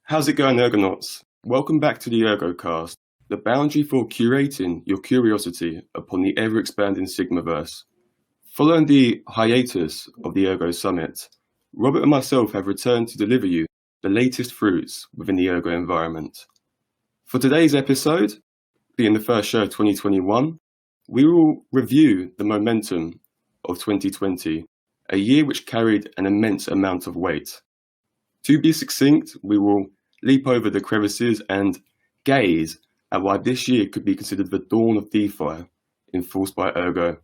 How's it going, Ergonauts? Welcome back to the ErgoCast, the boundary for curating your curiosity upon the ever-expanding Sigmaverse. Following the hiatus of the Ergo Summit, Robert and myself have returned to deliver you the latest fruits within the Ergo environment. For today's episode, being the first show of 2021, we will review the momentum of 2020, a year which carried an immense amount of weight. To be succinct, we will leap over the crevices and gaze at why this year could be considered the dawn of DeFi enforced by Ergo.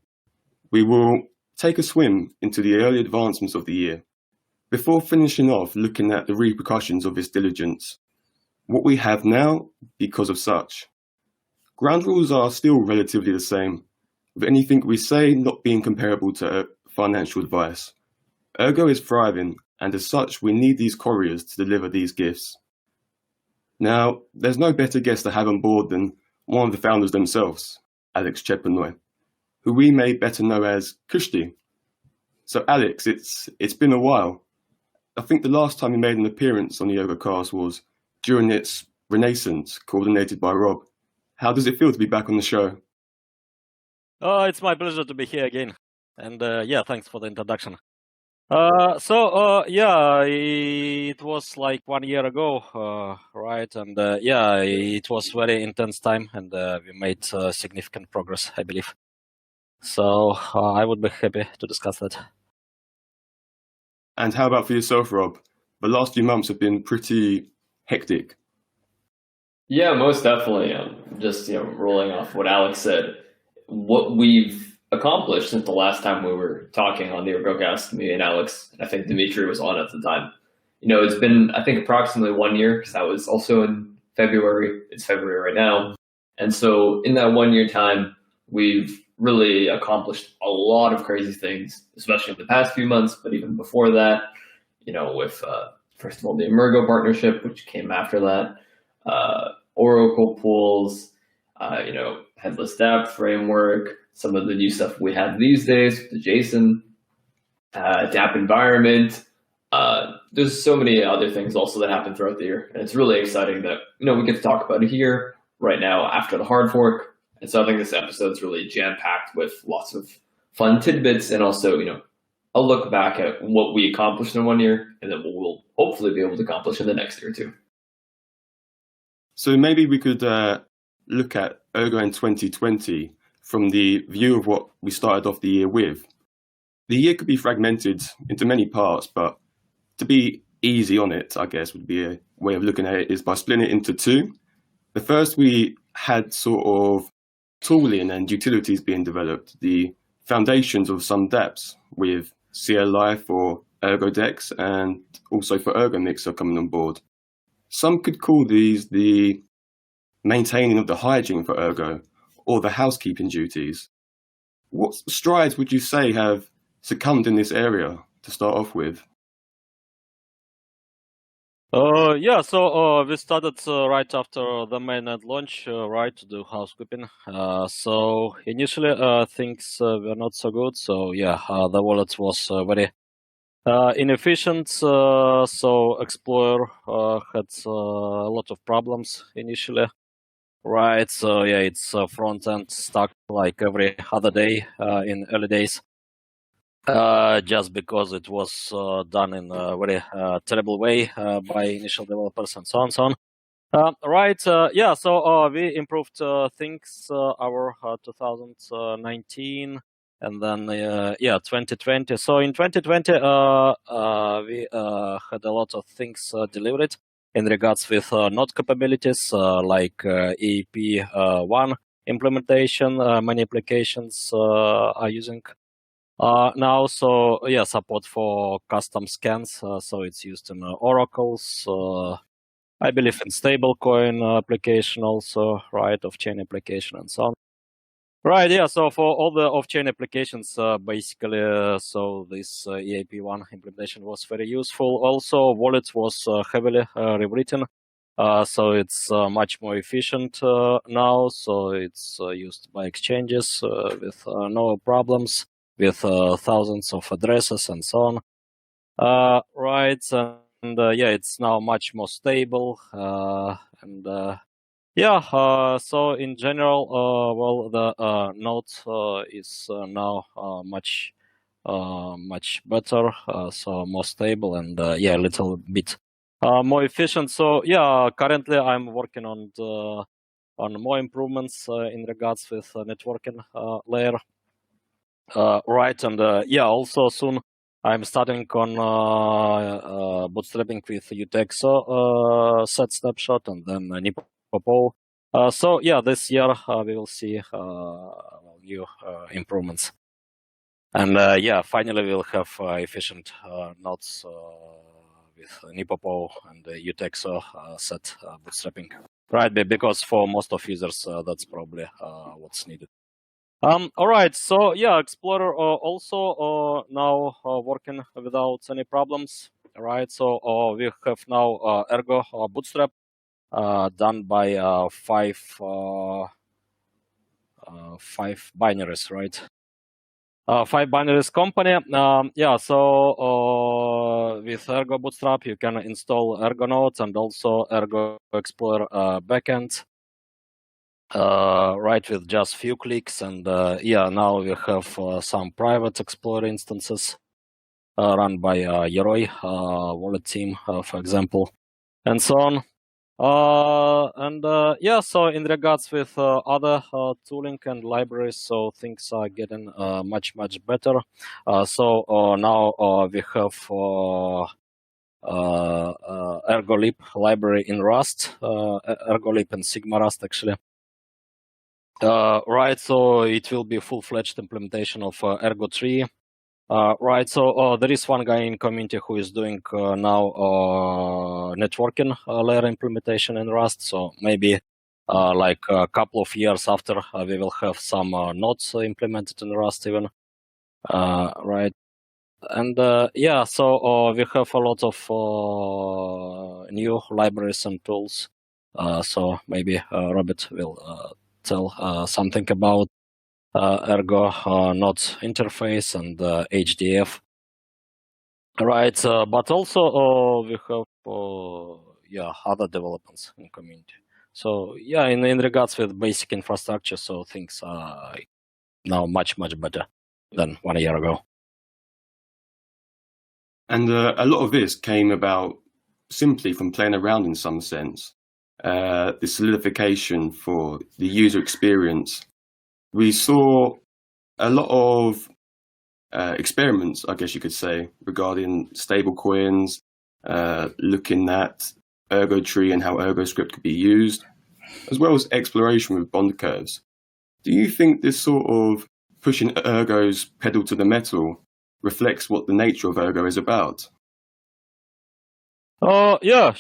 We will take a swim into the early advancements of the year, before finishing off looking at the repercussions of its diligence, what we have now because of such. Ground rules are still relatively the same, with anything we say not being comparable to financial advice. Ergo is thriving, and as such, we need these couriers to deliver these gifts. Now, there's no better guest to have on board than one of the founders themselves, Alex Chepenoy, who we may better know as Kushti. So Alex, it's been a while. I think the last time you made an appearance on the ErgoCast was during its Renaissance, coordinated by Rob. How does it feel to be back on the show? Oh, it's my pleasure to be here again. And thanks for the introduction. It was like 1 year ago, right? And it was very intense time, and we made significant progress, I believe. So I would be happy to discuss that. And how about for yourself, Rob? The last few months have been pretty hectic. Yeah, most definitely. Just rolling off what Alex said, what we've accomplished since the last time we were talking on the ErgoCast, me and Alex, I think Dimitri was on at the time. It's been, I think, approximately 1 year, because that was also in February. It's February right now. And so in that 1 year time, we've really accomplished a lot of crazy things, especially in the past few months, but even before that, with, first of all, the Emergo partnership, which came after that, Oracle pools, headless dApp framework, some of the new stuff we have these days, the JSON, dApp environment. There's so many other things also that happen throughout the year. And it's really exciting that, we get to talk about it here right now after the hard fork. And so I think this episode is really jam-packed with lots of fun tidbits and also, a look back at what we accomplished in 1 year and then what we'll hopefully be able to accomplish in the next year too. So maybe we could look at Ergo in 2020 from the view of what we started off the year with. The year could be fragmented into many parts, but to be easy on it, I guess, would be a way of looking at it, is by splitting it into two. The first, we had sort of tooling and utilities being developed, the foundations of some dApps with CLI for ErgoDex and also for ErgoMixer coming on board. Some could call these the maintaining of the hygiene for Ergo, or the housekeeping duties. What strides would you say have succumbed in this area to start off with? We started right after the mainnet launch, right, to do housekeeping. So initially things were not so good. So the wallet was very inefficient. So Explorer had a lot of problems initially. Right, so it's front end stuck like every other day in early days, just because it was done in a very terrible way by initial developers and so on, so on. We improved things our 2019 and then 2020. So in 2020, we had a lot of things delivered in regards with node capabilities like EAP1 implementation. Many applications are using now. So support for custom scans. So it's used in Oracles. I believe in stablecoin application also, right, off-chain application and so on. Right, so for all the off-chain applications, basically, so this EAP1 implementation was very useful. Also, wallet was heavily rewritten, so it's much more efficient now. So it's used by exchanges with no problems, with thousands of addresses and so on. Right, yeah, it's now much more stable. So in general, well, the node is now much better, so more stable and yeah, a little bit more efficient. So yeah, currently I'm working on more improvements in regards with networking layer. Right, and yeah, also soon I'm starting on bootstrapping with Utexo set snapshot and then NiPoPo. So yeah, this year we will see new improvements. And yeah, finally we'll have efficient nodes with NiPoPo and Utexo set bootstrapping. Right, because for most of users, that's probably what's needed. All right, so yeah, Explorer also now working without any problems. All right, so we have now Ergo Bootstrap done by five binaries, right? 5 binaries company. Yeah, so with Ergo Bootstrap, you can install Ergo nodes and also Ergo Explorer backend. Right, with just few clicks, and yeah, now we have some private Explorer instances run by Yoroi wallet team, for example, and so on. Yeah, so in regards with other tooling and libraries, so things are getting much better. So now we have ErgoLib library in Rust, ErgoLib and Sigma Rust actually. Right, so it will be full-fledged implementation of Ergo 3. Right, so there is one guy in community who is doing now networking layer implementation in Rust. So maybe like a couple of years after, we will have some nodes implemented in Rust even. Right, and yeah, so we have a lot of new libraries and tools. So maybe Robert will tell something about Ergo nodes interface and HDF. Right, but also we have other developments in community. So yeah, in regards with basic infrastructure, so things are now much better than 1 year ago. And a lot of this came about simply from playing around in some sense. The solidification for the user experience. We saw a lot of experiments, I guess you could say, regarding stablecoins, looking at Ergo tree and how ErgoScript could be used, as well as exploration with bond curves. Do you think this sort of pushing Ergo's pedal to the metal reflects what the nature of Ergo is about? Yeah,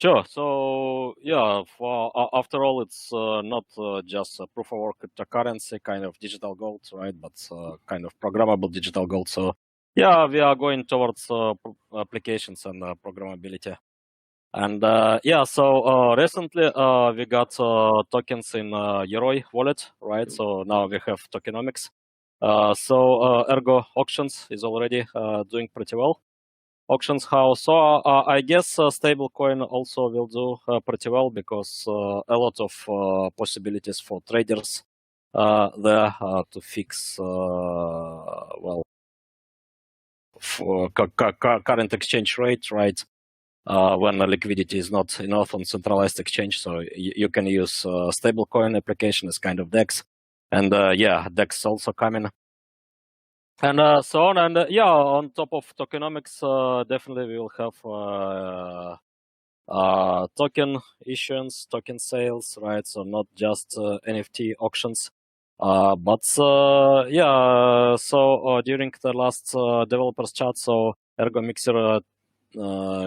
sure. So yeah, after all, it's not just a proof of work cryptocurrency kind of digital gold, right? But kind of programmable digital gold. So yeah, we are going towards applications and programmability. And yeah, so recently we got tokens in Yoroi wallet, right? So now we have tokenomics. So Ergo auctions is already doing pretty well. Auctions house. So I guess stablecoin also will do pretty well because a lot of possibilities for traders there to fix well for current exchange rate, right? When liquidity is not enough on centralized exchange, so you can use stablecoin application as kind of DEX, and yeah, DEX also coming. And so on, and yeah, on top of tokenomics, definitely we will have token issuance, token sales, right? So not just NFT auctions, but yeah. So during the last developers chat, so Ergo Mixer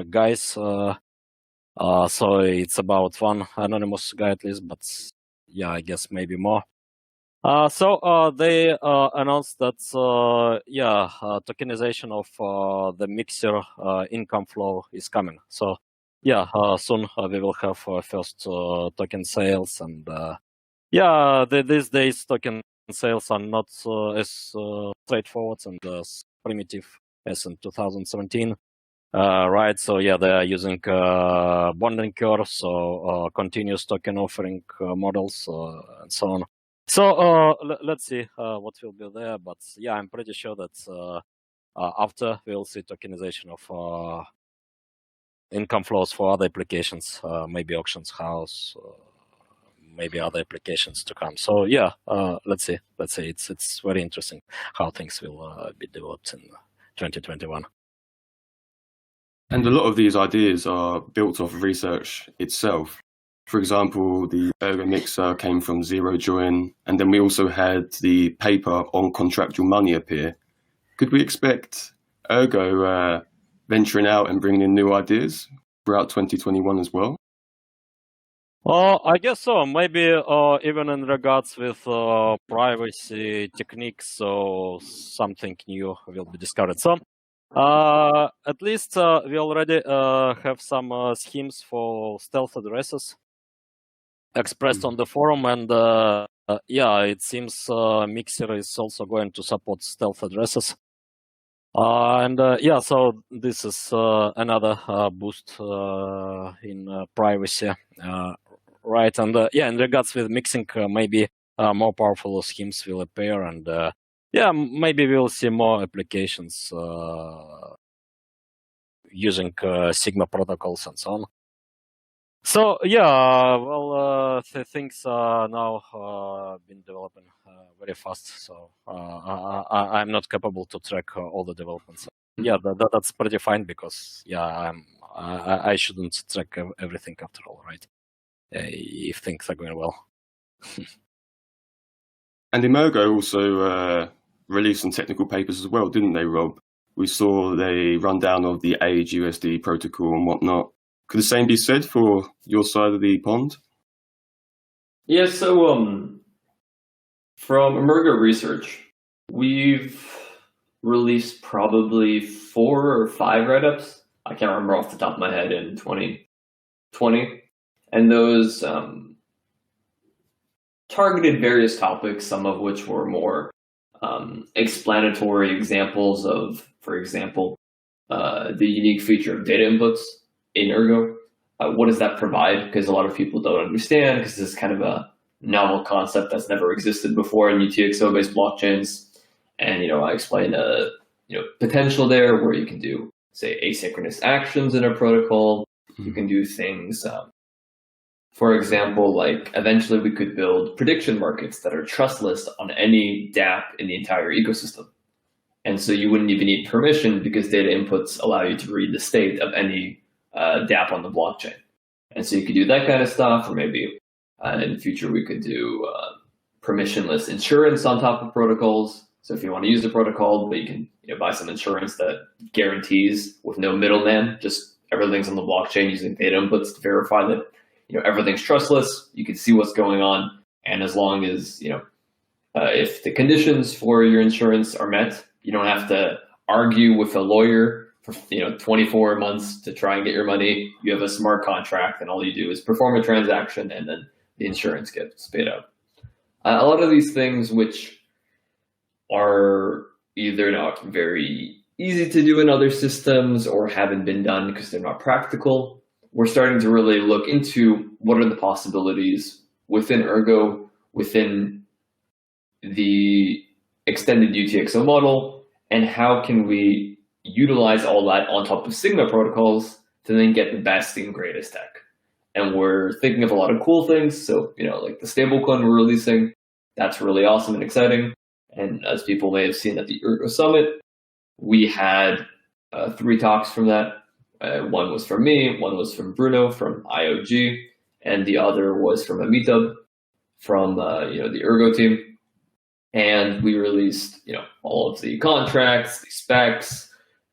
guys, so it's about one anonymous guy at least, but yeah, I guess maybe more. So they announced that yeah, tokenization of the Mixer income flow is coming. So yeah, soon we will have first token sales, and yeah, these days token sales are not as straightforward and as primitive as in 2017. right? So yeah, they are using bonding curves, so continuous token offering models and so on. So let's see what will be there. But yeah, I'm pretty sure that after we'll see tokenization of income flows for other applications, maybe auctions house, maybe other applications to come. So yeah, let's see. It's very interesting how things will be developed in 2021. And a lot of these ideas are built off of research itself. For example, the Ergo Mixer came from Zero Join, and then we also had the paper on contractual money appear. Could we expect Ergo venturing out and bringing in new ideas throughout 2021 as well? I guess so. Maybe even in regards with privacy techniques, so something new will be discovered. So at least we already have some schemes for stealth addresses expressed on the forum, and yeah, it seems Mixer is also going to support stealth addresses. And yeah, so this is another boost in privacy, right? And yeah, in regards with mixing, maybe more powerful schemes will appear, and yeah, maybe we'll see more applications using Sigma protocols and so on. So yeah, well, things are now been developing very fast. So I'm not capable to track all the developments. Yeah, that's pretty fine because yeah, I shouldn't track everything after all, right? If things are going well. And Emurgo also released some technical papers as well, didn't they, Rob? We saw the rundown of the Age USD protocol and whatnot. Could the same be said for your side of the pond? Yeah, so from Emurgo Research, we've released probably 4 or 5 write-ups. I can't remember off the top of my head in 2020. And those targeted various topics, some of which were more explanatory examples of, for example, the unique feature of data inputs in Ergo. What does that provide? Because a lot of people don't understand, because this is kind of a novel concept that's never existed before in UTXO-based blockchains. And I explain potential there where you can do, say, asynchronous actions in a protocol. You can do things, for example, like eventually we could build prediction markets that are trustless on any dApp in the entire ecosystem. And so you wouldn't even need permission because data inputs allow you to read the state of any dApp on the blockchain. And so you could do that kind of stuff, or maybe in the future we could do permissionless insurance on top of protocols. So if you want to use the protocol, but you can buy some insurance that guarantees with no middleman, just everything's on the blockchain using data inputs to verify that everything's trustless. You can see what's going on, and as long as if the conditions for your insurance are met, you don't have to argue with a lawyer for 24 months to try and get your money. You have a smart contract, and all you do is perform a transaction, and then the insurance gets paid out. A lot of these things, which are either not very easy to do in other systems or haven't been done because they're not practical, we're starting to really look into what are the possibilities within Ergo, within the extended UTXO model, and how can we utilize all that on top of Sigma protocols to then get the best and greatest tech. And we're thinking of a lot of cool things. So, like the stablecoin we're releasing, that's really awesome and exciting. And as people may have seen at the Ergo Summit, we had 3 talks from that. One was from me, one was from Bruno from IOG, and the other was from Amitabh from the Ergo team. And we released all of the contracts, the specs,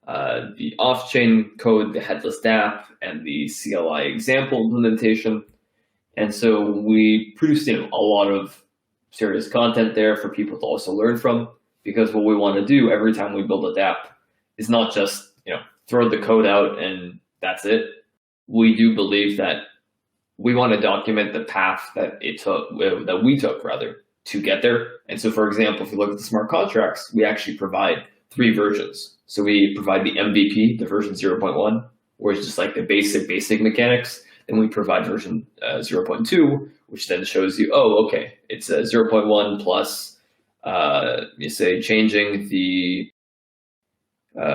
the off-chain code, the headless dApp, and the CLI example implementation. And so we produced a lot of serious content there for people to also learn from, because what we want to do every time we build a dApp is not just throw the code out and that's it. We do believe that we want to document the path that we took to get there. And so, for example, if you look at the smart contracts, we actually provide 3 versions. So we provide the MVP, the version 0.1, where it's just like the basic mechanics. Then we provide version 0.2, which then shows you, oh, okay, it's a 0.1 plus, you say, changing the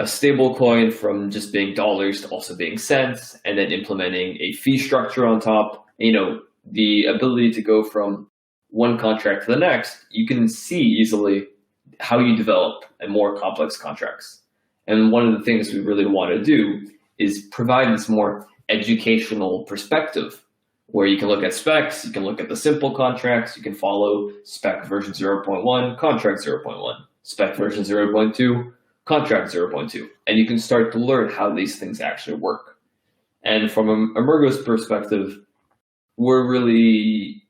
stable coin from just being dollars to also being cents, and then implementing a fee structure on top. The ability to go from one contract to the next, you can see easily how you develop a more complex contracts. And one of the things we really want to do is provide this more educational perspective where you can look at specs, you can look at the simple contracts, you can follow spec version 0.1, contract 0.1, spec version 0.2, contract 0.2, and you can start to learn how these things actually work. And from Emurgo's perspective, we're really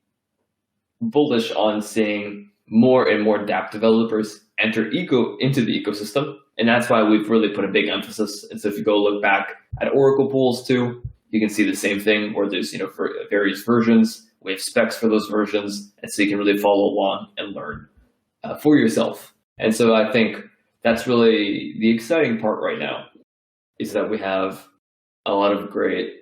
bullish on seeing more and more dApp developers enter into the ecosystem, and that's why we've really put a big emphasis. And so if you go look back at Oracle pools too, you can see the same thing where there's for various versions, we have specs for those versions, and so you can really follow along and learn for yourself. And so I think that's really the exciting part right now, is that we have a lot of great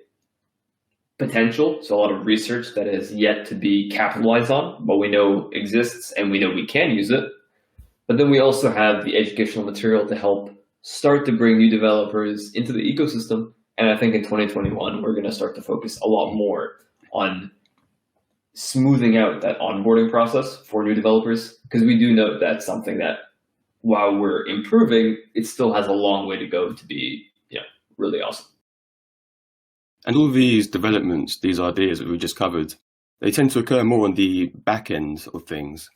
potential, so a lot of research that is yet to be capitalized on, but we know exists and we know we can use it. But then we also have the educational material to help start to bring new developers into the ecosystem. And I think in 2021, we're going to start to focus a lot more on smoothing out that onboarding process for new developers, because we do know that's something that, while we're improving, it still has a long way to go to be really awesome. And all these developments, these ideas that we just covered, they tend to occur more on the back end of things.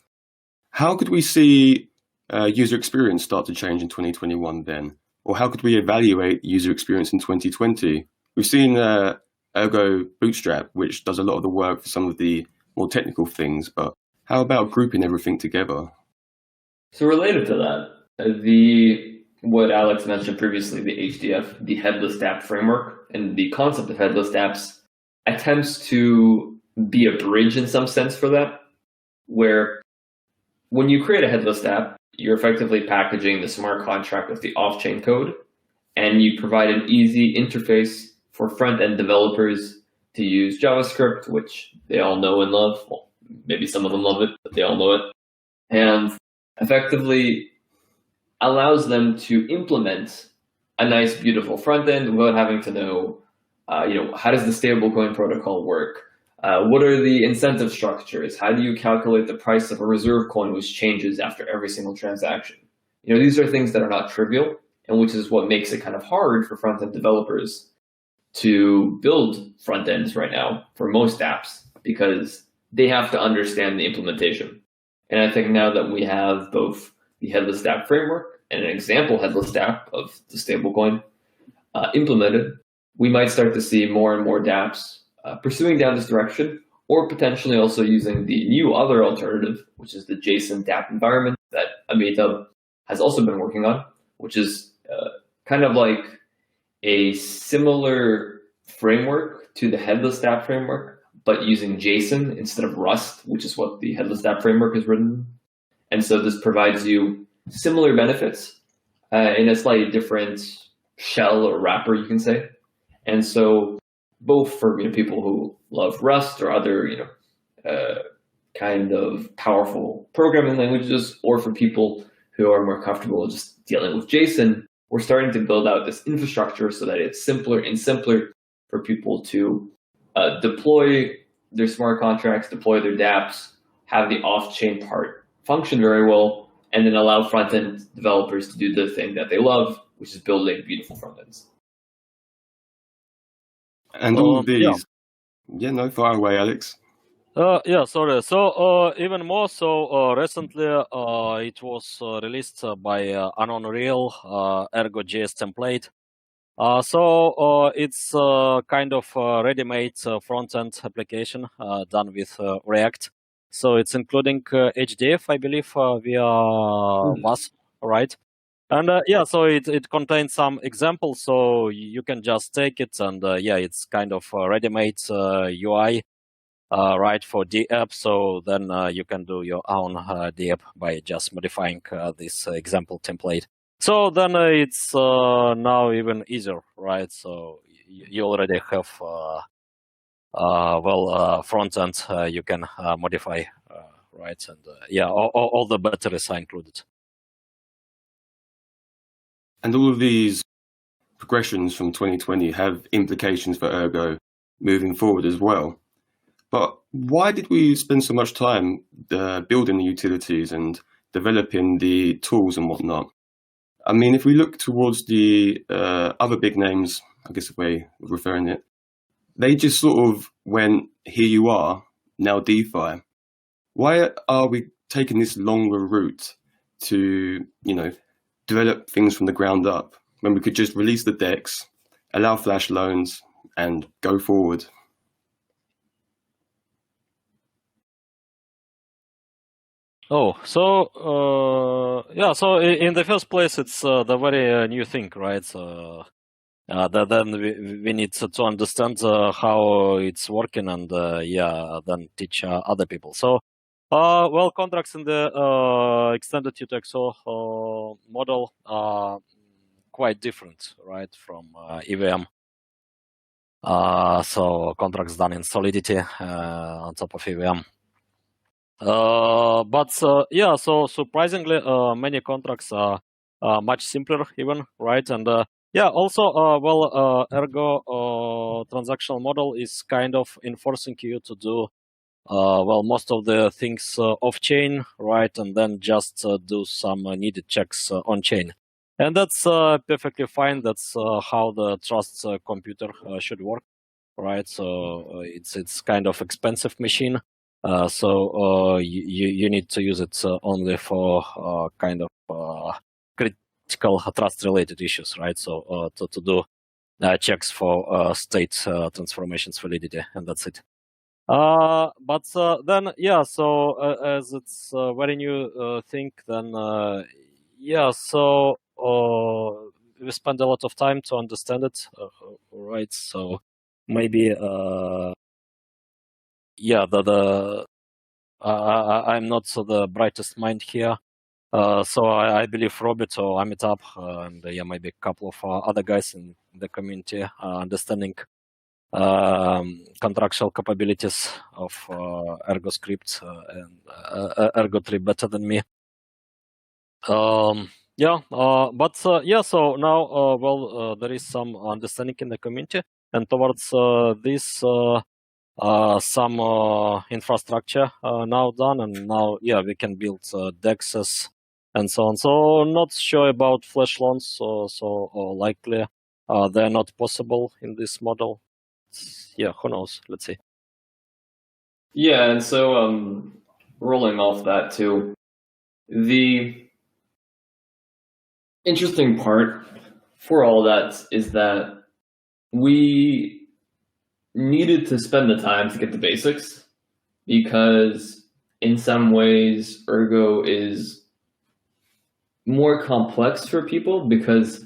How could we see user experience start to change in 2021 then? Or how could we evaluate user experience in 2020? We've seen Ergo Bootstrap, which does a lot of the work for some of the more technical things, but how about grouping everything together? So related to that, what Alex mentioned previously, the HDF, the Headless DApp framework, and the concept of Headless DApps attempts to be a bridge in some sense for that, where when you create a Headless DApp, you're effectively packaging the smart contract with the off-chain code, and you provide an easy interface for front-end developers to use JavaScript, which they all know and love. Well, maybe some of them love it, but they all know it. And effectively allows them to implement a nice, beautiful front end without having to know, how does the stablecoin protocol work? What are the incentive structures? How do you calculate the price of a reserve coin, which changes after every single transaction? These are things that are not trivial, and which is what makes it kind of hard for front-end developers to build front ends right now for most apps, because they have to understand the implementation. And I think now that we have both the Headless DApp framework and an example Headless DApp of the stablecoin implemented, we might start to see more and more dApps pursuing down this direction, or potentially also using the new other alternative, which is the JSON dApp environment that Amita has also been working on, which is kind of like a similar framework to the Headless DApp framework, but using JSON instead of Rust, which is what the Headless DApp framework is written. And so this provides you similar benefits in a slightly different shell or wrapper, you can say. And so both for people who love Rust or other kind of powerful programming languages, or for people who are more comfortable just dealing with JSON, we're starting to build out this infrastructure so that it's simpler and simpler for people to deploy their smart contracts, deploy their dApps, have the off-chain part function very well, and then allow front-end developers to do the thing that they love, which is building beautiful front ends. And all of these, fire away, Alex. Sorry. So even more so, recently it was released by Unreal Ergo.js template. So it's kind of ready-made front-end application done with React. So it's including HDF, I believe, via Bus, right? And so it contains some examples, so you can just take it, and it's kind of ready-made UI, right, for dApp. So then you can do your own dApp by just modifying this example template. So then it's now even easier, right? So you already have front end you can modify, right? And all the batteries are included. And all of these progressions from 2020 have implications for Ergo moving forward as well. But why did we spend so much time building the utilities and developing the tools and whatnot? I mean, if we look towards the other big names, I guess the way of referring it, they just sort of went, here you are, now DeFi. Why are we taking this longer route to, develop things from the ground up when we could just release the DEX, allow flash loans, and go forward? Oh, so so in the first place, it's the very new thing, right? So then we need to understand how it's working and then teach other people. So contracts in the extended UTXO model are quite different, right, from EVM. So contracts done in Solidity on top of EVM. So surprisingly, many contracts are much simpler even, right? And also, Ergo transactional model is kind of enforcing you to do most of the things off-chain, right? And then just do some needed checks on-chain. And that's perfectly fine. That's how the trust computer should work, right? So it's kind of expensive machine. So you need to use it only for kind of critical trust-related issues, right? So to do checks for state transformations validity, and that's it. So as it's a very new thing, then so we spend a lot of time to understand it, right? So maybe I'm not the brightest mind here. So I believe Robert or Amitabh and maybe a couple of other guys in the community understanding contractual capabilities of Ergo script and Ergo tree better than me. So now there is some understanding in the community, and towards this some infrastructure now done, and now we can build DEXs and so on. So not sure about flash loans, so likely they're not possible in this model. Who knows? Let's see. Yeah, and so rolling off that too, the interesting part for all that is that we needed to spend the time to get the basics, because in some ways Ergo is more complex for people because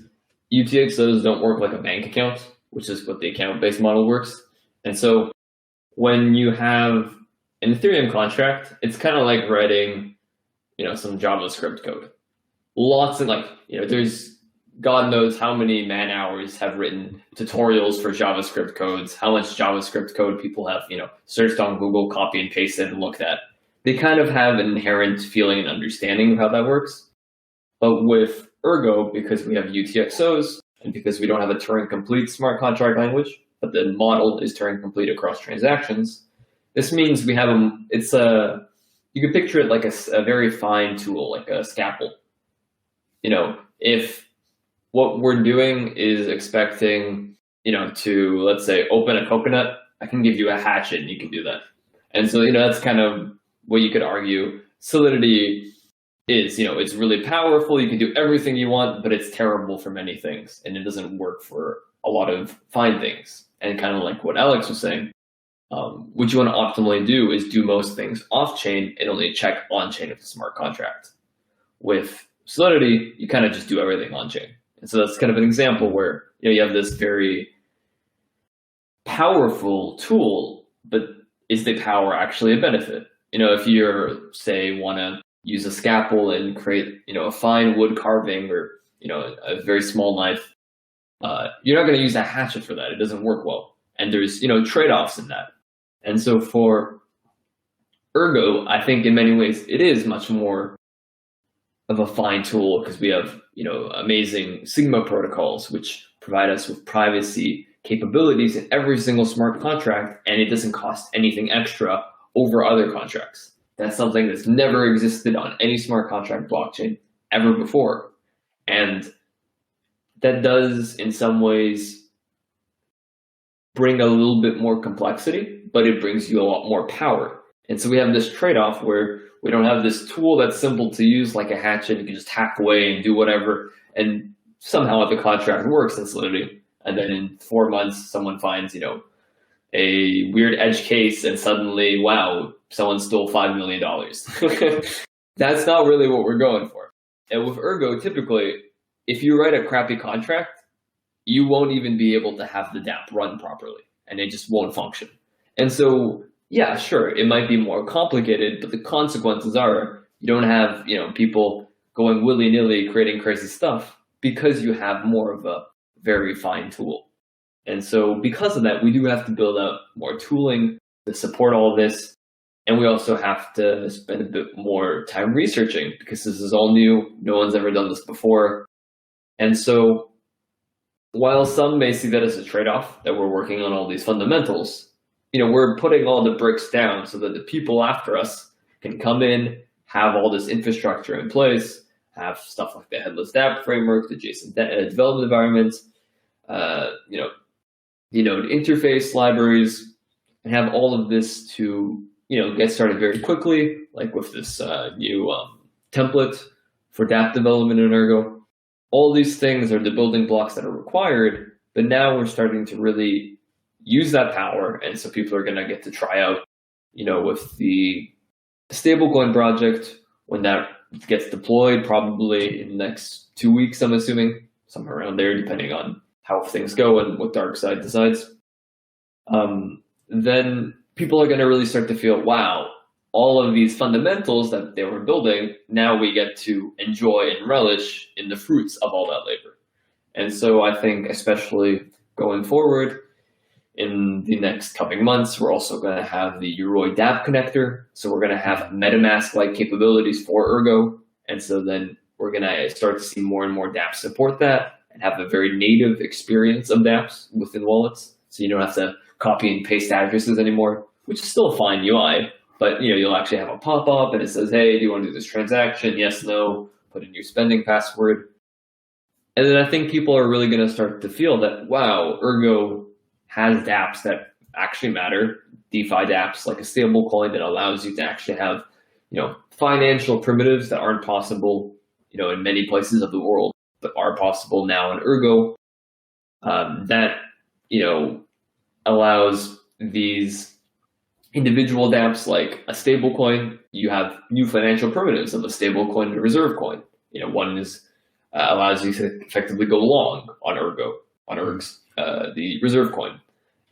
UTXOs don't work like a bank account, which is what the account-based model works. And so when you have an Ethereum contract, it's kind of like writing, some JavaScript code. Lots of there's God knows how many man hours have written tutorials for JavaScript codes, how much JavaScript code people have, searched on Google, copy and pasted and looked at. They kind of have an inherent feeling and understanding of how that works. But with Ergo, because we have UTXOs and because we don't have a Turing complete smart contract language, but the model is Turing complete across transactions, this means we have you could picture it like a very fine tool, like a scalpel. If what we're doing is expecting, to, let's say, open a coconut, I can give you a hatchet and you can do that. And so, that's kind of what you could argue Solidity is. It's really powerful. You can do everything you want, but it's terrible for many things. And it doesn't work for a lot of fine things. And kind of like what Alex was saying, what you want to optimally do is do most things off-chain and only check on-chain if it's a smart contract. With Solidity, you kind of just do everything on-chain. And so that's kind of an example where you have this very powerful tool, but is the power actually a benefit? If you're, say, want to use a scalpel and create, a fine wood carving or, a very small knife, you're not going to use a hatchet for that. It doesn't work well. And there's, trade-offs in that. And so for Ergo, I think in many ways it is much more of a fine tool because we have, amazing Sigma protocols, which provide us with privacy capabilities in every single smart contract, and it doesn't cost anything extra over other contracts. That's something that's never existed on any smart contract blockchain ever before. And that does, in some ways, bring a little bit more complexity, but it brings you a lot more power. And so we have this trade-off where we don't have this tool that's simple to use like a hatchet. You can just hack away and do whatever. And somehow the contract works in Solidity. And then in 4 months, someone finds, a weird edge case and suddenly, wow, someone stole $5 million. That's not really what we're going for. And with Ergo, typically, if you write a crappy contract, you won't even be able to have the dApp run properly, and it just won't function. And so, yeah, sure, it might be more complicated, but the consequences are you don't have, people going willy-nilly creating crazy stuff because you have more of a very fine tool. And so because of that, we do have to build out more tooling to support all of this. And we also have to spend a bit more time researching because this is all new. No one's ever done this before. And so while some may see that as a trade-off, that we're working on all these fundamentals, we're putting all the bricks down so that the people after us can come in, have all this infrastructure in place, have stuff like the headless dApp framework, the JSON development environment, interface libraries, and have all of this to get started very quickly, like with this new template for dApp development in Ergo. All these things are the building blocks that are required, but now we're starting to really use that power, and so people are going to get to try out, with the stablecoin project when that gets deployed, probably in the next 2 weeks, I'm assuming, somewhere around there, depending on how things go and what DarkSide decides. Then people are going to really start to feel, wow, all of these fundamentals that they were building, now we get to enjoy and relish in the fruits of all that labor. And so I think, especially going forward, in the next coming months, we're also going to have the Yoroi dApp connector. So we're going to have MetaMask-like capabilities for Ergo. And so then we're going to start to see more and more dApps support that and have a very native experience of dApps within wallets. So you don't have to copy and paste addresses anymore, which is still a fine UI. But you'll actually have a pop-up and it says, hey, do you want to do this transaction? Yes, no, put in your spending password. And then I think people are really going to start to feel that, wow, Ergo has dApps that actually matter, DeFi dApps, like a stable coin that allows you to actually have, financial primitives that aren't possible, in many places of the world, but are possible now in Ergo. That, allows these individual dApps like a stable coin. You have new financial primitives of a stable coin and a reserve coin. One is allows you to effectively go long on Ergo, on Ergs, the reserve coin.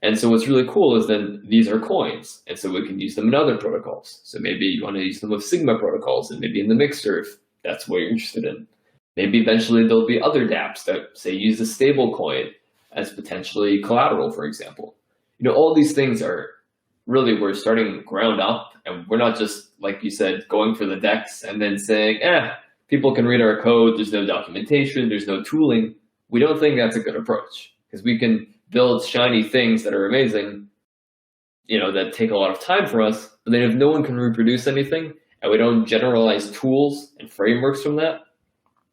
And so what's really cool is then these are coins. And so we can use them in other protocols. So maybe you want to use them with Sigma protocols and maybe in the Mixer if that's what you're interested in. Maybe eventually there'll be other dApps that say use a stable coin as potentially collateral, for example. All these things are really, we're starting ground up, and we're not just, like you said, going for the DEX and then saying, people can read our code, there's no documentation, there's no tooling. We don't think that's a good approach because we can build shiny things that are amazing, that take a lot of time for us, but then if no one can reproduce anything and we don't generalize tools and frameworks from that,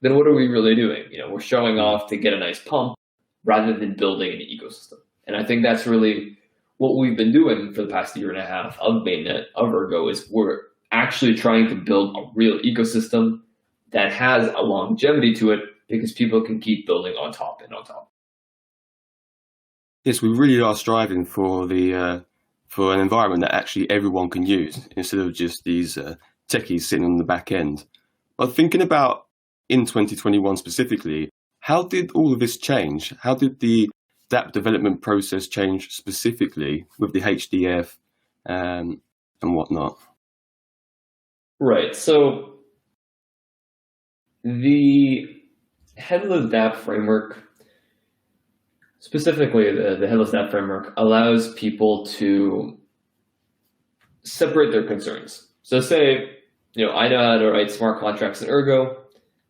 then what are we really doing? We're showing off to get a nice pump rather than building an ecosystem. And I think that's really what we've been doing for the past year and a half of Mainnet, of Ergo, is we're actually trying to build a real ecosystem that has a longevity to it because people can keep building on top and on top. Yes, we really are striving for for an environment that actually everyone can use instead of just these techies sitting on the back end. But thinking about in 2021 specifically, how did all of this change? How did the dApp development process change specifically with the HDF and whatnot? Right. So the headless dApp framework, specifically the headless dApp framework, allows people to separate their concerns. So say, I know how to write smart contracts in Ergo,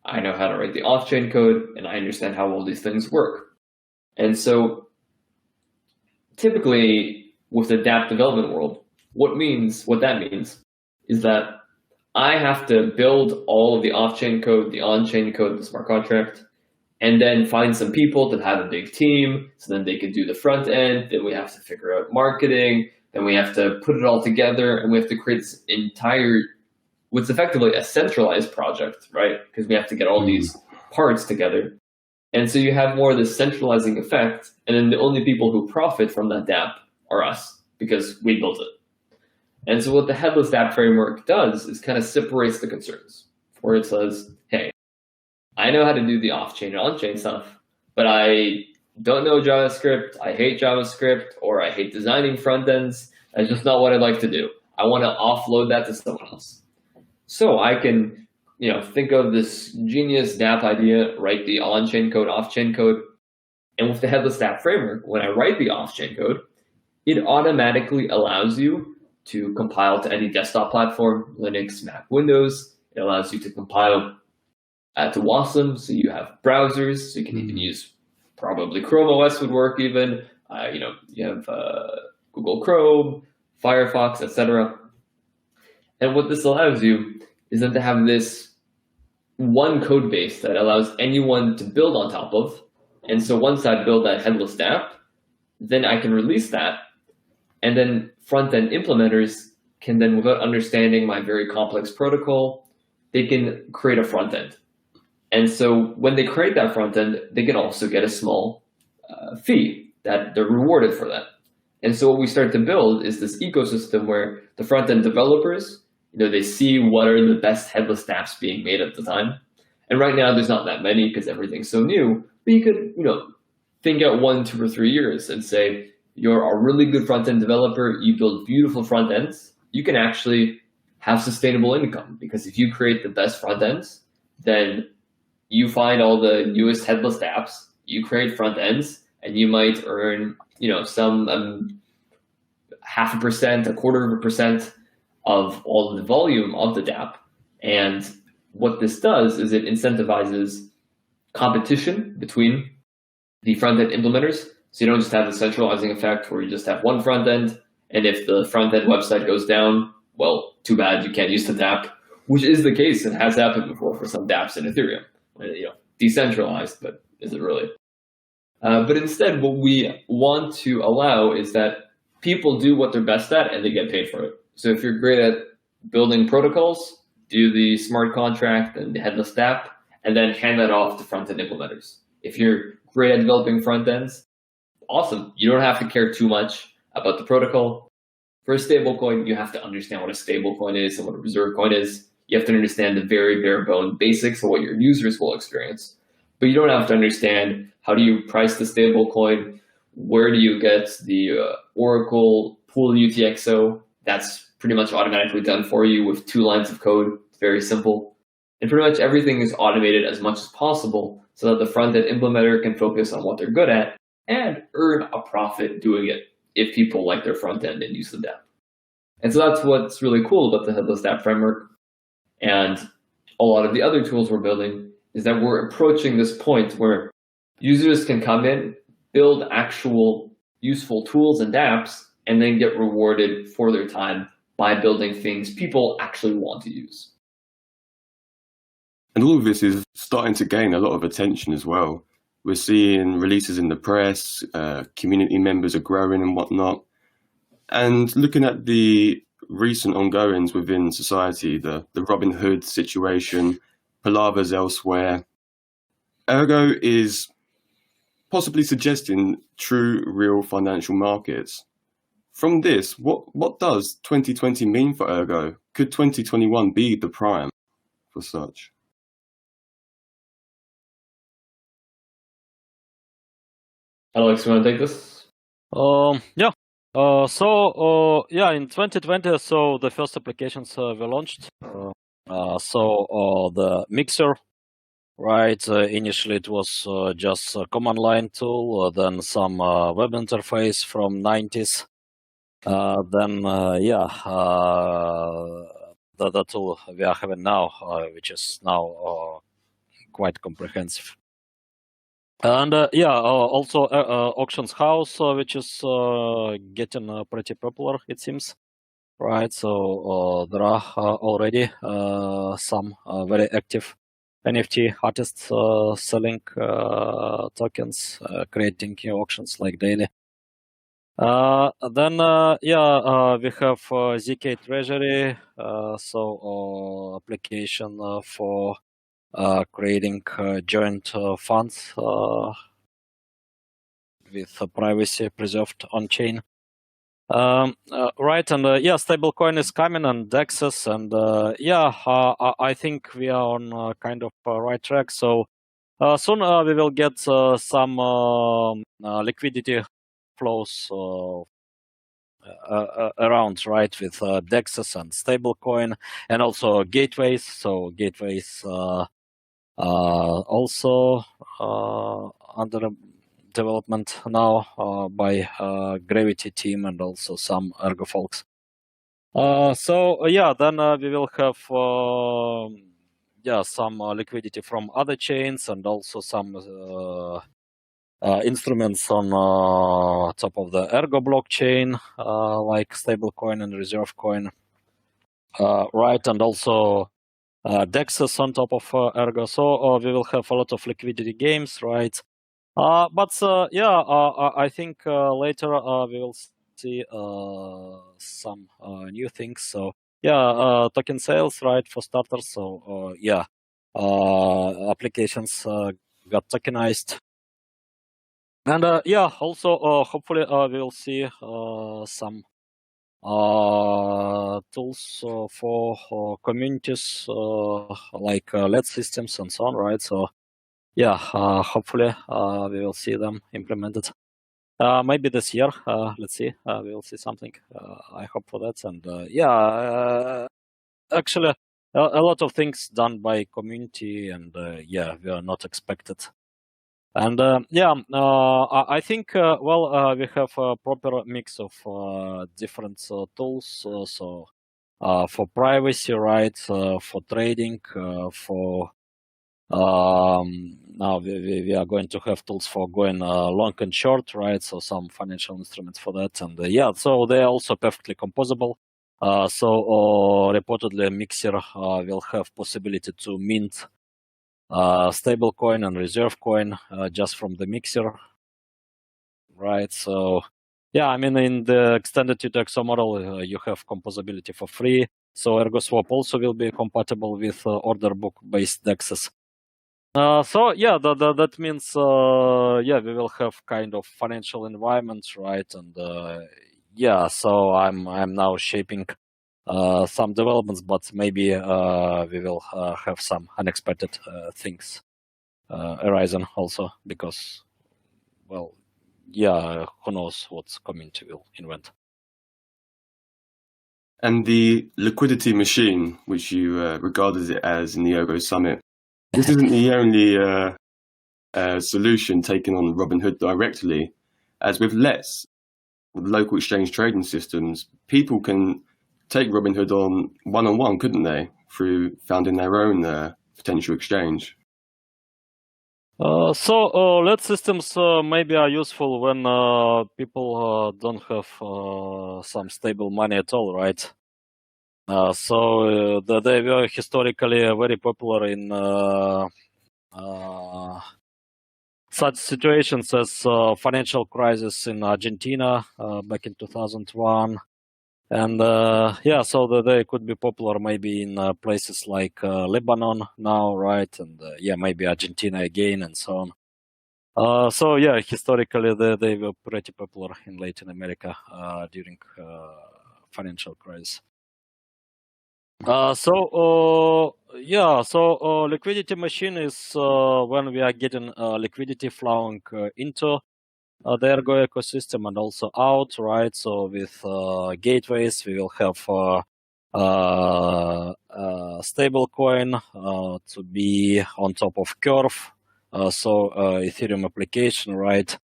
I know how to write the off-chain code, and I understand how all these things work. And so typically with the dApp development world, what that means is that I have to build all of the off-chain code, the on-chain code, the smart contract, and then find some people that have a big team, so then they can do the front end, then we have to figure out marketing, then we have to put it all together, and we have to create this entire, what's effectively a centralized project, right? Because we have to get all these parts together. And so you have more of this centralizing effect, and then the only people who profit from that dApp are us, because we built it. And so what the headless dApp framework does is kind of separates the concerns, where it says, hey, I know how to do the off-chain and on-chain stuff, but I don't know JavaScript, I hate JavaScript, or I hate designing front ends. That's just not what I like to do. I want to offload that to someone else. So I can, think of this genius dApp idea, write the on-chain code, off-chain code, and with the headless dApp framework, when I write the off-chain code, it automatically allows you to compile to any desktop platform, Linux, Mac, Windows. It allows you to compile to WASM, so you have browsers, so you can even use probably Chrome OS would work even. You have Google Chrome, Firefox, etc. And what this allows you is then to have this one code base that allows anyone to build on top of. And so once I build that headless dApp, then I can release that. And then front-end implementers can then, without understanding my very complex protocol, they can create a front-end. And so when they create that front-end, they can also get a small fee that they're rewarded for that. And so what we start to build is this ecosystem where the front-end developers, they see what are the best headless dApps being made at the time. And right now there's not that many because everything's so new, but you could, think out 1, 2, or 3 years and say, you're a really good front-end developer, you build beautiful front ends, you can actually have sustainable income, because if you create the best front ends, then you find all the newest headless dApps, you create front ends, and you might earn, some 0.5%, 0.25% of all the volume of the dApp. And what this does is it incentivizes competition between the front-end implementers. So you don't just have the centralizing effect where you just have one front end, and if the front-end website goes down, well, too bad, you can't use the dApp, which is the case and has happened before for some dApps in Ethereum. Decentralized, but is it really? But instead, what we want to allow is that people do what they're best at and they get paid for it. So if you're great at building protocols, do the smart contract and the headless dApp, and then hand that off to front-end implementers. If you're great at developing front ends, awesome. You don't have to care too much about the protocol. For a stablecoin, you have to understand what a stablecoin is and what a reserve coin is. You have to understand the very bare bone basics of what your users will experience. But you don't have to understand how do you price the stablecoin, where do you get the Oracle pool UTXO. That's pretty much automatically done for you with 2 lines of code. It's very simple. And pretty much everything is automated as much as possible so that the front-end implementer can focus on what they're good at and earn a profit doing it if people like their front end and use the dApp. And so that's what's really cool about the headless dApp framework. And a lot of the other tools we're building is that we're approaching this point where users can come in, build actual useful tools and dApps, and then get rewarded for their time by building things people actually want to use. And all of this is starting to gain a lot of attention as well. We're seeing releases in the press, community members are growing and whatnot. And looking at the recent ongoings within society, the Robinhood situation, palavers elsewhere, Ergo is possibly suggesting true, real financial markets. From this, what does 2020 mean for Ergo? Could 2021 be the prime for such? Alex, you want to take this? Yeah. In 2020, so the first applications were launched. The Mixer right? Initially, it was just a command line tool, then some web interface from 90s. Then, the tool we are having now, which is now quite comprehensive. And also Auctions House, which is getting pretty popular, it seems. Right, so there are already some very active NFT artists selling tokens, creating auctions like daily. Then we have ZK Treasury, so application for creating joint funds with privacy preserved on chain. Right, and stablecoin is coming and DEXs, and I think we are on kind of right track. So soon we will get some liquidity flows around, right, with DEXs and stablecoin, and also gateways. So gateways also under development now by Gravity team and also some Ergo folks. Then we will have some liquidity from other chains and also some instruments on top of the Ergo blockchain, like stablecoin and reserve coin, right, and also DEXs on top of Ergo. So we will have a lot of liquidity games, right? I think later we will see some new things. So token sales, right, for starters. So applications got tokenized, and also hopefully we will see some tools for communities like LED systems and so on, right? So hopefully we will see them implemented. Maybe this year. Let's see. We will see something. I hope for that. And actually, a lot of things done by community, and we are not expected. And I think we have a proper mix of different tools. So for privacy, right? For trading, for now we are going to have tools for going long and short, right? So some financial instruments for that, and so they are also perfectly composable. So reportedly Mixer will have possibility to mint stablecoin and reserve coin just from the Mixer, right? So I mean, in the extended UTXO model, you have composability for free. So ErgoSwap also will be compatible with order book based DEXs. That means we will have kind of financial environment, right? And so I'm now shaping some developments, but maybe we will have some unexpected things arising also, because who knows what community will invent. And the liquidity machine, which you regarded it as in the Ergo Summit, this isn't the only solution taken on Robinhood directly. As with LETS, with local exchange trading systems, people can take Robinhood on one-on-one, couldn't they, through founding their own potential exchange? LED systems maybe are useful when people don't have some stable money at all, right? They were historically very popular in such situations as financial crisis in Argentina back in 2001. And so they could be popular maybe in places like Lebanon now, right? And maybe Argentina again, and so on. Historically they were pretty popular in Latin America during financial crisis. Liquidity machine is when we are getting liquidity flowing into the Ergo ecosystem and also out, right? So with gateways, we will have stablecoin to be on top of Curve, so Ethereum application, right?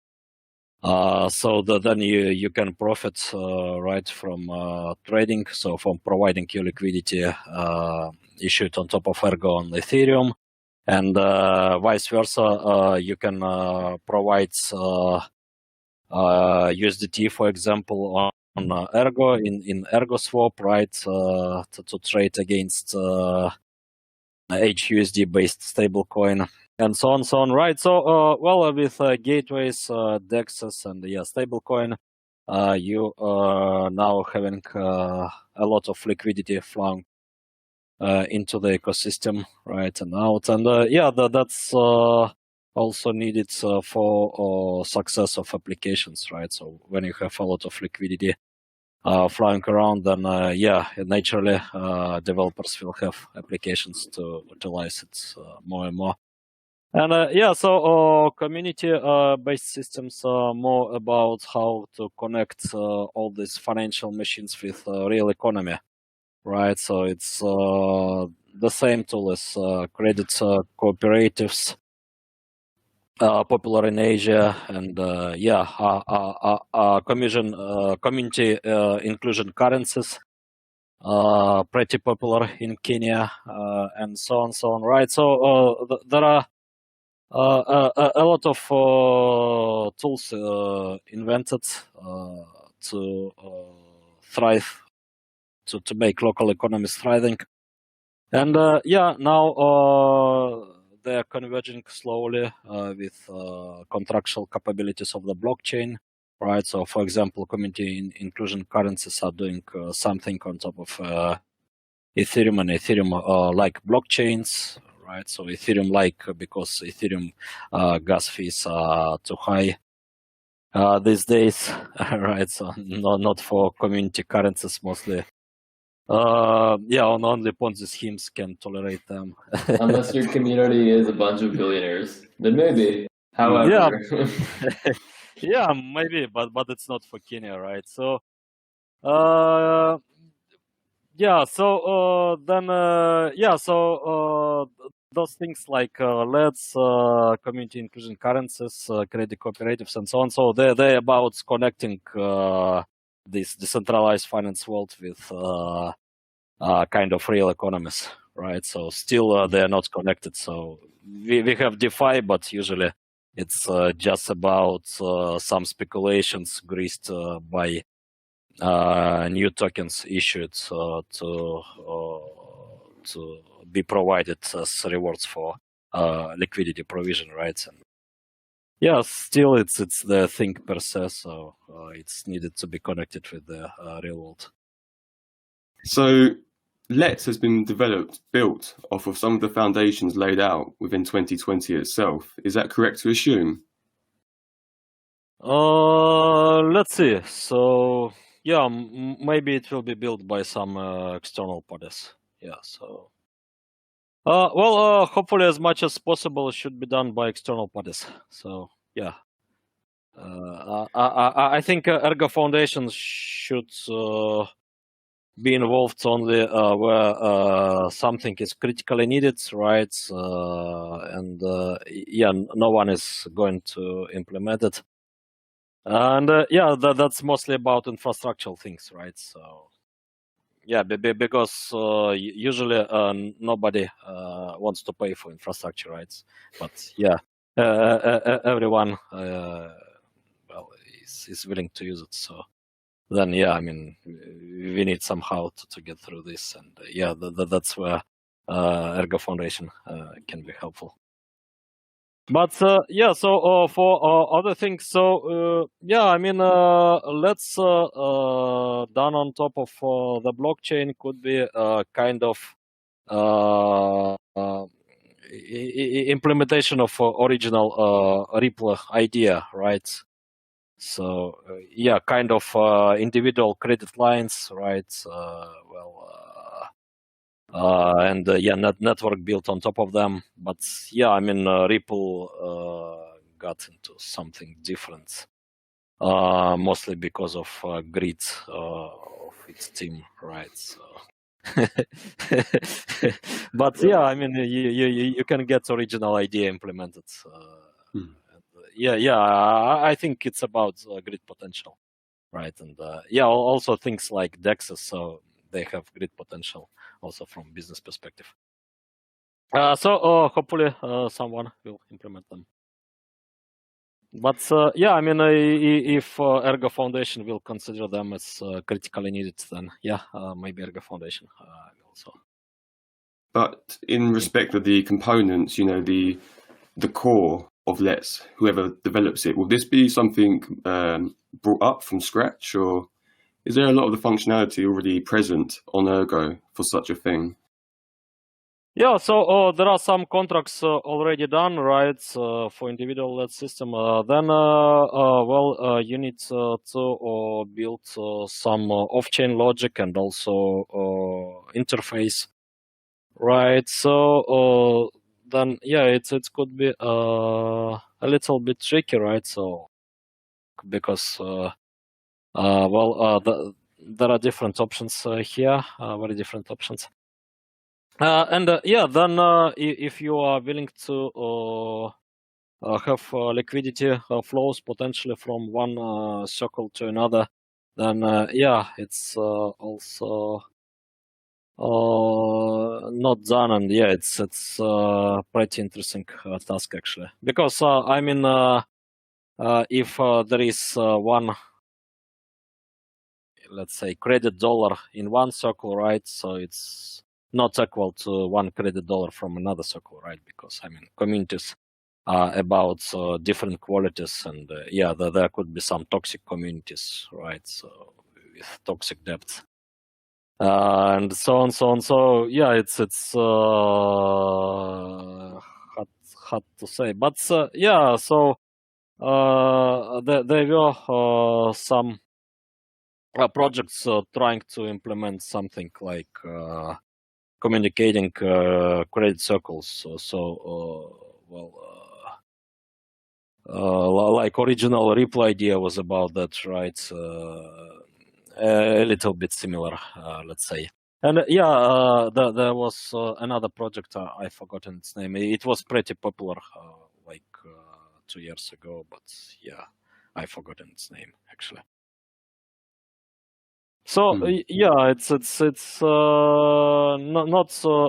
So then you can profit right from trading, so from providing you liquidity issued on top of Ergo on Ethereum, and vice versa. You can provide USDT, for example, on Ergo in Ergo Swap, right, to trade against HUSD based stablecoin, and so on, right? So, with gateways, DEXs, and stablecoin, you now having a lot of liquidity flowing into the ecosystem, right, and out, and that's also needed for success of applications, right? So when you have a lot of liquidity flying around, then naturally developers will have applications to utilize it more and more. And so community-based systems are more about how to connect all these financial machines with real economy, right? So it's the same tool as credit cooperatives, popular in Asia, and community inclusion currencies, pretty popular in Kenya, and so on, right? So there are a lot of tools invented to thrive, to make local economies thriving, and now they are converging slowly with contractual capabilities of the blockchain, right? So, for example, community inclusion currencies are doing something on top of Ethereum and Ethereum-like blockchains, right? So Ethereum-like because Ethereum gas fees are too high these days, right? So not for community currencies mostly. Only Ponzi schemes can tolerate them. Unless your community is a bunch of billionaires, then maybe. However, maybe, but it's not for Kenya, right? So, those things like LEDs, community inclusion currencies, credit cooperatives, and so on. So they're about connecting this decentralized finance world with kind of real economies, right? So still they are not connected. So we have DeFi, but usually it's just about some speculations greased by new tokens issued to be provided as rewards for liquidity provision, right? And still it's the thing per se, so it's needed to be connected with the real world. So Let has been built off of some of the foundations laid out within 2020 itself. Is that correct to assume? Let's see. So maybe it will be built by some external parties. So hopefully as much as possible should be done by external parties. So I think Ergo Foundation should be involved only where something is critically needed, right? And no one is going to implement it. And that's mostly about infrastructural things, right? So because usually nobody wants to pay for infrastructure, right? But everyone is willing to use it. So then we need somehow to get through this, and that's where Ergo Foundation can be helpful. But so for other things, so let's done on top of the blockchain could be kind of implementation of original Ripple idea, right? So kind of individual credit lines, right? And network built on top of them. But Ripple got into something different, mostly because of greed of its team, right? So But yeah, I mean, you can get original idea implemented. Yeah, I think it's about grid potential, right? And yeah, also things like DEXs, so they have grid potential also from business perspective. So hopefully someone will implement them. But yeah, I mean, if Ergo Foundation will consider them as critically needed, then yeah, maybe Ergo Foundation also. But in respect of the components, you know, the core of Let's, whoever develops it, will this be something brought up from scratch, or is there a lot of the functionality already present on Ergo for such a thing? Yeah, so there are some contracts already done, right, for individual LED system. Then, well, you need to build some off-chain logic and also interface, right? So then, yeah, it could be a little bit tricky, right? So because well, there are different options here, very different options. And yeah, then if you are willing to have liquidity flows potentially from one circle to another, then yeah, it's also not done, and yeah, it's pretty interesting task actually, because I mean, if there is one, let's say, credit dollar in one circle, right? So it's not equal to one credit dollar from another circle, right? Because I mean, communities are about different qualities, and yeah, there could be some toxic communities, right? So with toxic debts, and so on, so on. So yeah, it's hard to say, but yeah. So there were some projects trying to implement something like communicating credit circles. Well, like original Ripple idea was about that, right? A little bit similar, let's say. And yeah, there was another project, I've forgotten its name. It was pretty popular like 2 years ago, but yeah, I've forgotten its name actually. So yeah, it's not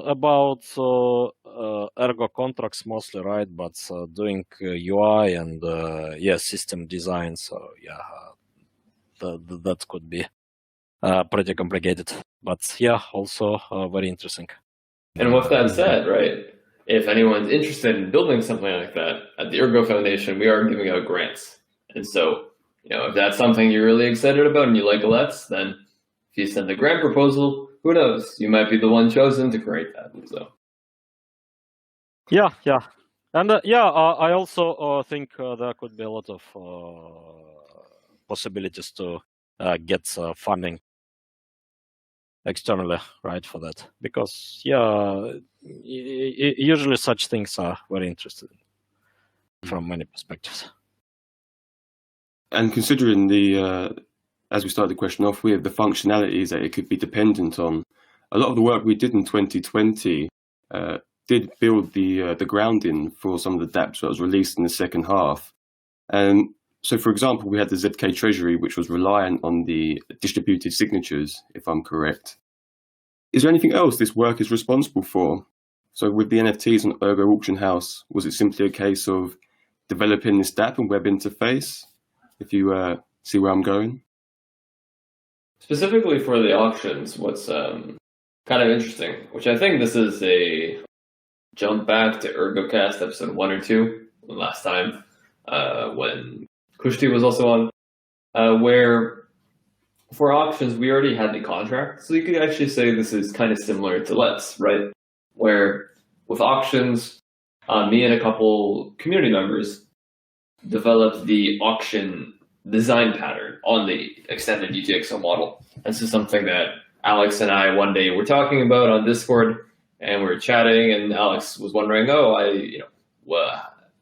about Ergo contracts mostly, right? But doing UI and yeah, system design. So yeah, that could be pretty complicated, but yeah, also very interesting. And with that said, right, if anyone's interested in building something like that, at the Ergo Foundation, we are giving out grants. And so, you know, if that's something you're really excited about and you like Let's, then if you send a grant proposal, who knows? You might be the one chosen to create that. So, yeah, and yeah, I also think there could be a lot of possibilities to get funding externally, right, for that, because yeah, usually such things are very interesting from many perspectives. And considering the as we started the question off with, the functionalities that it could be dependent on, a lot of the work we did in 2020 did build the grounding for some of the dApps that was released in the second half. And so, for example, we had the ZK Treasury, which was reliant on the distributed signatures, if I'm correct. Is there anything else this work is responsible for? So with the NFTs on Ergo Auction House, was it simply a case of developing this dApp and web interface, if you see where I'm going? Specifically for the auctions, what's kind of interesting, which I think this is a jump back to ErgoCast episode 1 or 2, last time when Kushti was also on, where for auctions, we already had the contract. So you could actually say this is kind of similar to Let's, right? Where with auctions, me and a couple community members developed the auction design pattern on the extended UTXO model. This is something that Alex and I one day were talking about on Discord, and we were chatting, and Alex was wondering,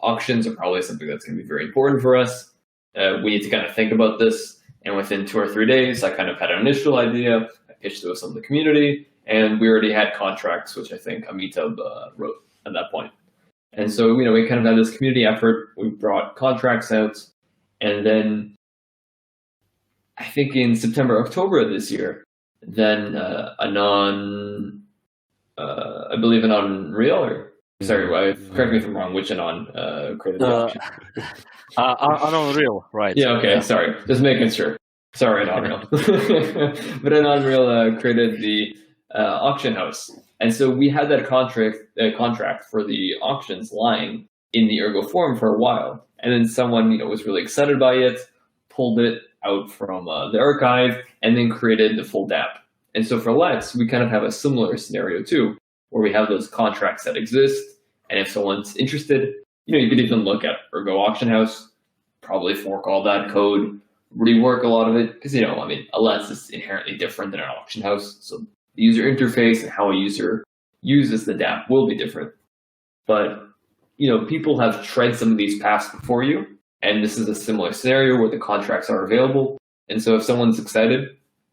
auctions are probably something that's going to be very important for us. We need to kind of think about this. And within 2 or 3 days, I kind of had an initial idea. I pitched it with some of the community, and we already had contracts, which I think Amitabh wrote at that point. And so, we kind of had this community effort. We brought contracts out, and then I think in September, October of this year, then I believe Anon Real, or sorry, correct me if I'm wrong, which Anon created the auction? Anon Real, right. Yeah, okay, sorry. Just making sure. Sorry, Anon Real. But Anon Real created the auction house. And so we had that contract for the auctions lying in the Ergo forum for a while. And then someone was really excited by it, pulled it out from the archive, and then created the full DApp. And so for Let's, we kind of have a similar scenario too, where we have those contracts that exist. And if someone's interested, you could even look at Ergo Auction House, probably fork all that code, rework a lot of it. Because, a Let's is inherently different than an auction house. So the user interface and how a user uses the DApp will be different. But, people have tread some of these paths before you. And this is a similar scenario where the contracts are available. And so if someone's excited,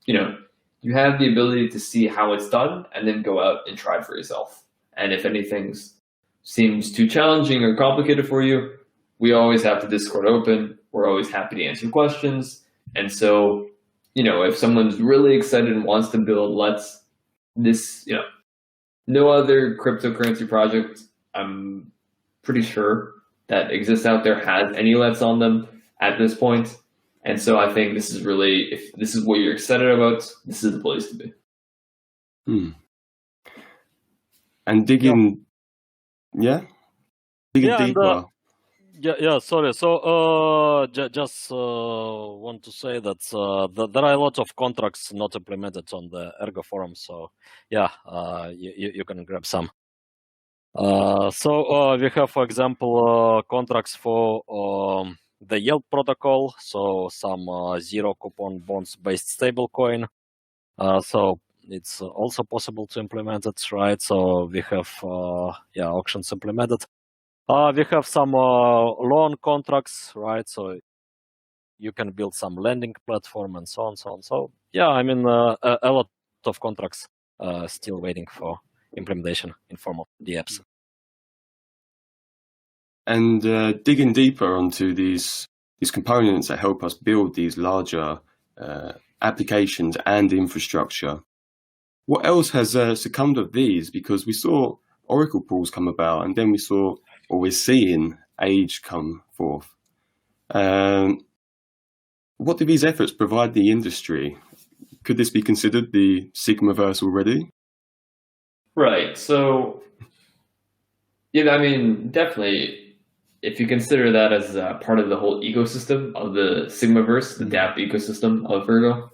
you have the ability to see how it's done and then go out and try it for yourself. And if anything seems too challenging or complicated for you, we always have the Discord open. We're always happy to answer questions. And so, if someone's really excited and wants to build no other cryptocurrency project, I'm pretty sure, that exists out there has any Let's on them at this point. And so I think this is really, if this is what you're excited about, this is the place to be. And digging deeper. Sorry. So just want to say that there are a lot of contracts not implemented on the Ergo forum. So you can grab some. So we have, for example, contracts for the Yield protocol. So some zero coupon bonds based stablecoin. So it's also possible to implement it, right? So we have auctions implemented. We have some loan contracts, right? So you can build some lending platform and so on. So a lot of contracts still waiting for implementation in form of DApps. And digging deeper onto these components that help us build these larger applications and infrastructure, what else has succumbed of these? Because we saw Oracle pools come about, and then we're seeing Age come forth. What do these efforts provide the industry? Could this be considered the Sigmaverse already? Right. So, definitely, if you consider that as part of the whole ecosystem of the Sigmaverse, the DApp ecosystem of Ergo,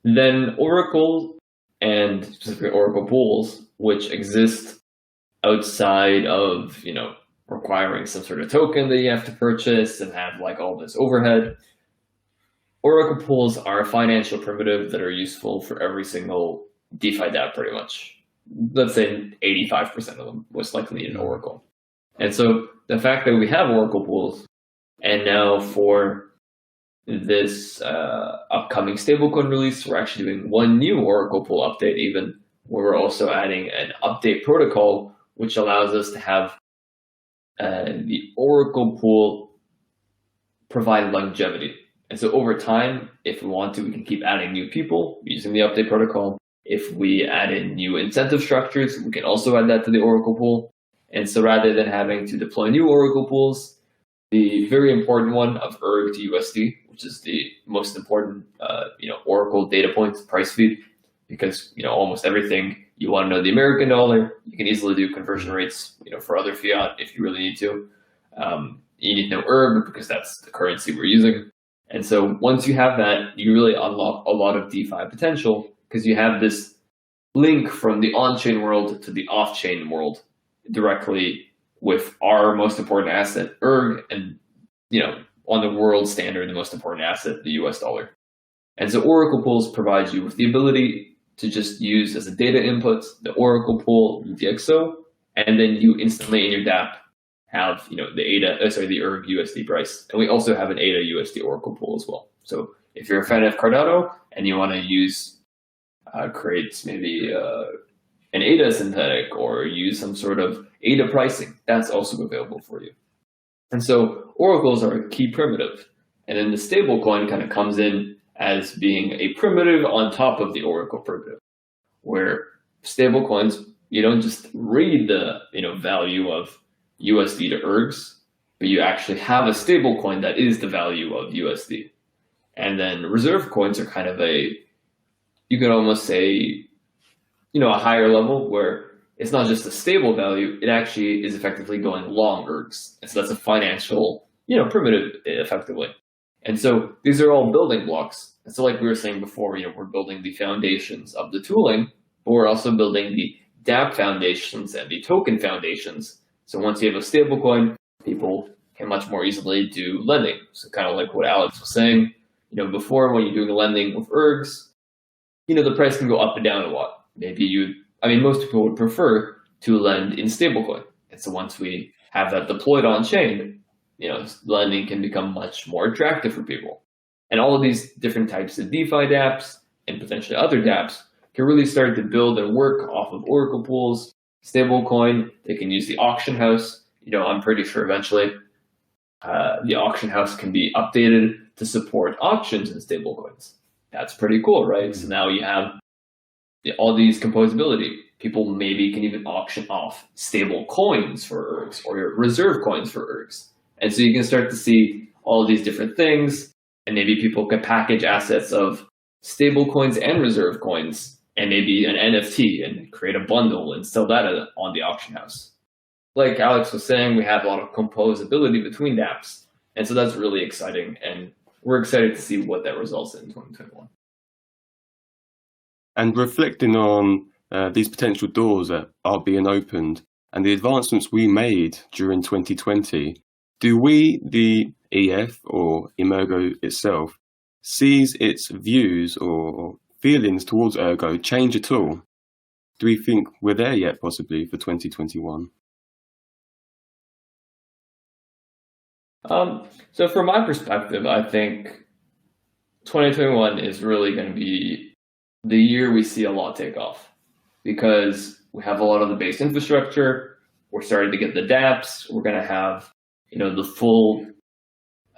then Oracle, and specifically Oracle pools, which exist outside of, requiring some sort of token that you have to purchase and have all this overhead. Oracle pools are a financial primitive that are useful for every single DeFi DApp pretty much. Let's say 85% of them most likely need an Oracle. And so the fact that we have Oracle pools, and now for this upcoming stablecoin release, we're actually doing one new Oracle pool update even, where we're also adding an update protocol, which allows us to have the Oracle pool provide longevity. And so over time, if we want to, we can keep adding new people using the update protocol. If we add in new incentive structures, we can also add that to the Oracle pool. And so rather than having to deploy new Oracle pools, the very important one of ERG to USD, which is the most important Oracle data points price feed, because almost everything you want to know the American dollar, you can easily do conversion rates for other fiat if you really need to. You need to know ERG because that's the currency we're using. And so once you have that, you really unlock a lot of DeFi potential because you have this link from the on-chain world to the off-chain world directly with our most important asset, ERG, and on the world standard, the most important asset, the US dollar. And so Oracle pools provide you with the ability to just use as a data input the Oracle pool UTXO, and then you instantly in your DApp have the ERG USD price. And we also have an ADA USD Oracle pool as well. So if you're a fan of Cardano and you want to use create maybe an ADA synthetic or use some sort of ADA pricing. That's also available for you. And so oracles are a key primitive. And then the stablecoin kind of comes in as being a primitive on top of the oracle primitive, where stablecoins, you don't just read the value of USD to ERGs, but you actually have a stablecoin that is the value of USD. And then reserve coins are kind of you could almost say, a higher level where it's not just a stable value, it actually is effectively going long ERGs. And so that's a financial, primitive effectively. And so these are all building blocks. And so like we were saying before, we're building the foundations of the tooling, but we're also building the dApp foundations and the token foundations. So once you have a stablecoin, people can much more easily do lending. So kind of like what Alex was saying, before when you're doing lending with ERGs, the price can go up and down a lot. Most people would prefer to lend in stablecoin. And so once we have that deployed on chain, lending can become much more attractive for people. And all of these different types of DeFi dApps and potentially other dApps can really start to build and work off of Oracle pools, stablecoin. They can use the auction house. I'm pretty sure eventually the auction house can be updated to support auctions in stablecoins. That's pretty cool, right? So now you have all these composability. People maybe can even auction off stable coins for ERGs or reserve coins for ERGs. And so you can start to see all these different things, and maybe people can package assets of stable coins and reserve coins and maybe an NFT and create a bundle and sell that on the auction house. Like Alex was saying, we have a lot of composability between dApps. And so that's really exciting. And we're excited to see what that results in 2021. And reflecting on these potential doors that are being opened and the advancements we made during 2020, do we, the EF or Emergo itself, sees its views or feelings towards Ergo change at all? Do we think we're there yet possibly for 2021? So from my perspective, I think 2021 is really going to be the year we see a lot take off, because we have a lot of the base infrastructure. We're starting to get the dApps. We're going to have, the full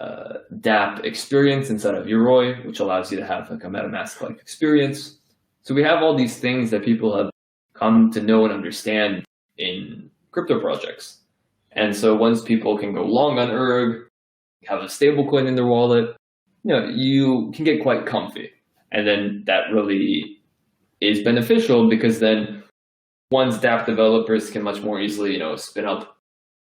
dApp experience inside of Yoroi, which allows you to have like a MetaMask-like experience. So we have all these things that people have come to know and understand in crypto projects. And so once people can go long on ERG, have a stablecoin in their wallet, you can get quite comfy. And then that really is beneficial, because then once dApp developers can much more easily, spin up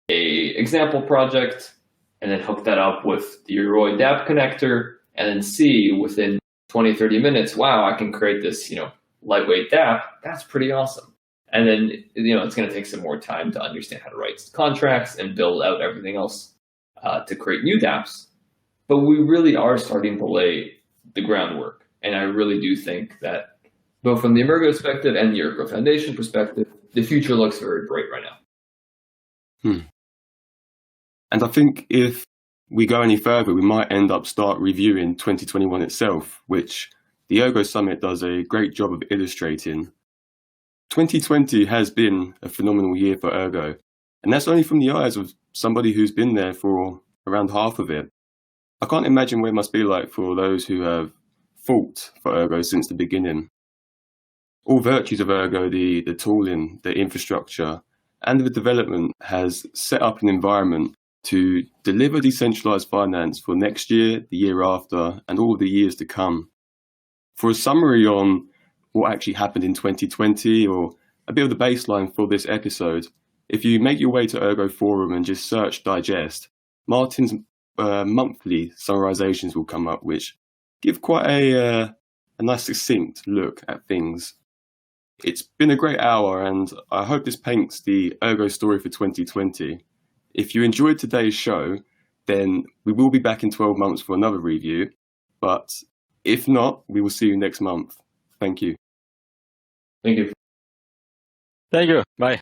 a example project and then hook that up with the Yoroi dApp connector and then see within 20, 30 minutes, wow, I can create this, lightweight dApp. That's pretty awesome. And then, it's going to take some more time to understand how to write contracts and build out everything else to create new dApps. But we really are starting to lay the groundwork. And I really do think that both from the Emergo perspective and the Ergo Foundation perspective, the future looks very bright right now. And I think if we go any further, we might end up start reviewing 2021 itself, which the Ergo Summit does a great job of illustrating. 2020 has been a phenomenal year for Ergo, and that's only from the eyes of somebody who's been there for around half of it. I can't imagine what it must be like for those who have fought for Ergo since the beginning. All virtues of Ergo, the tooling, the infrastructure, and the development has set up an environment to deliver decentralized finance for next year, the year after, and all the years to come. For a summary on what actually happened in 2020, or a bit of the baseline for this episode, if you make your way to Ergo Forum and just search Digest, Martin's monthly summarizations will come up, which give quite a nice succinct look at things. It's been a great hour, and I hope this paints the Ergo story for 2020. If you enjoyed today's show, then we will be back in 12 months for another review. But if not, we will see you next month. Thank you. Thank you. Thank you. Bye.